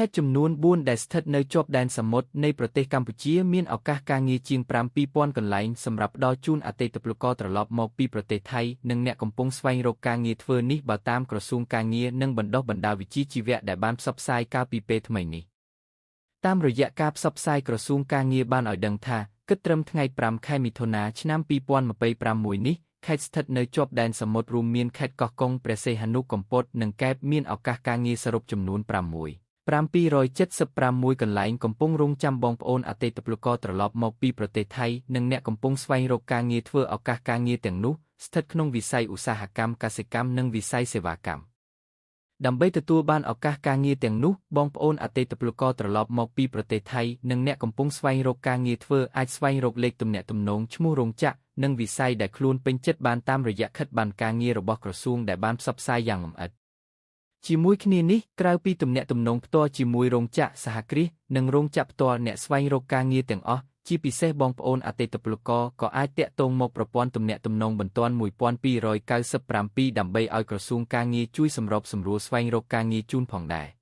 ខេត្តចំនួន4ដែលស្ថិតនៅជាប់ដែនសមុទ្រនៃប្រទេសកម្ពុជាមានឱកាសការងារជាង7,000កន្លែងសម្រាប់ផ្ដល់ជូនអតិថិពលករត្រឡប់មកពីប្រទេសថៃនិងអ្នកកំពុងស្វែងរកការងារធ្វើនេះបើតាមក្រសួងការងារនិងបណ្ដុះបណ្ដាលវិជ្ជាជីវៈដែលបានផ្សព្វផ្សាយកាលពីពេលថ្មីនេះតាមរយៈការផ្សព្វផ្សាយក្រសួងការងារបានឲ្យដឹងថាគិតត្រឹមថ្ងៃ5 ខែមិថុនាឆ្នាំ2026នេះខេត្តស្ថិតនៅជាប់ដែនសមុទ្ររួមមានខេត្តកោះកុងព្រះសីហនុកំពតនិងកែបមានឱកាសការងារសរុបចំនួន776កន្លែងកំពុងរង់ចាំបងប្អូនអតិថិពលករត្រឡប់មកពីប្រទេសថៃនិងអ្នកកំពុងស្វែងរកការងារធ្វើឱកាសការងារទាំងនោះស្ថិតក្នុងវិស័យឧស្សាហកម្មកសិកម្មនិងវិស័យសេវាកម្មដើម្បីទទួលបានឱកាសការងារទាំងនោះបងប្អូនអតិថិពលករត្រឡប់មកពីប្រទេសថៃនិងអ្នកកំពុងស្វែងរកការងារធ្វើអាចស្វែងរកលេខទំនាក់ទំនងឈ្មោះរោងចក្រនិងវិស័យដែលខ្លួនពេញចិត្តបានតាមរយៈខិត្តប័ណ្ណការងាររបស់ក្រសួងដែលបានផ្សព្វផ្សាយយ៉ាងលម្អិតជាមួយគ្នានេះក្រៅពីទំនាក់ទំនងផ្ទាល់ជាមួយរោងចក្រសហគ្រាសនិងរោងចក្រផ្ទាល់អ្នកស្វែងរកការងារទាំងអស់ជាពិសេសបងប្អូនអតិថិពលករក៏អាចតាក់ទងមកប្រព័ន្ធទំនាក់ទំនងបន្ទាន់1297ដើម្បីឲ្យក្រសួងការងារជួយសម្របសម្រួលស្វែងរកការងារជូនផងដែរ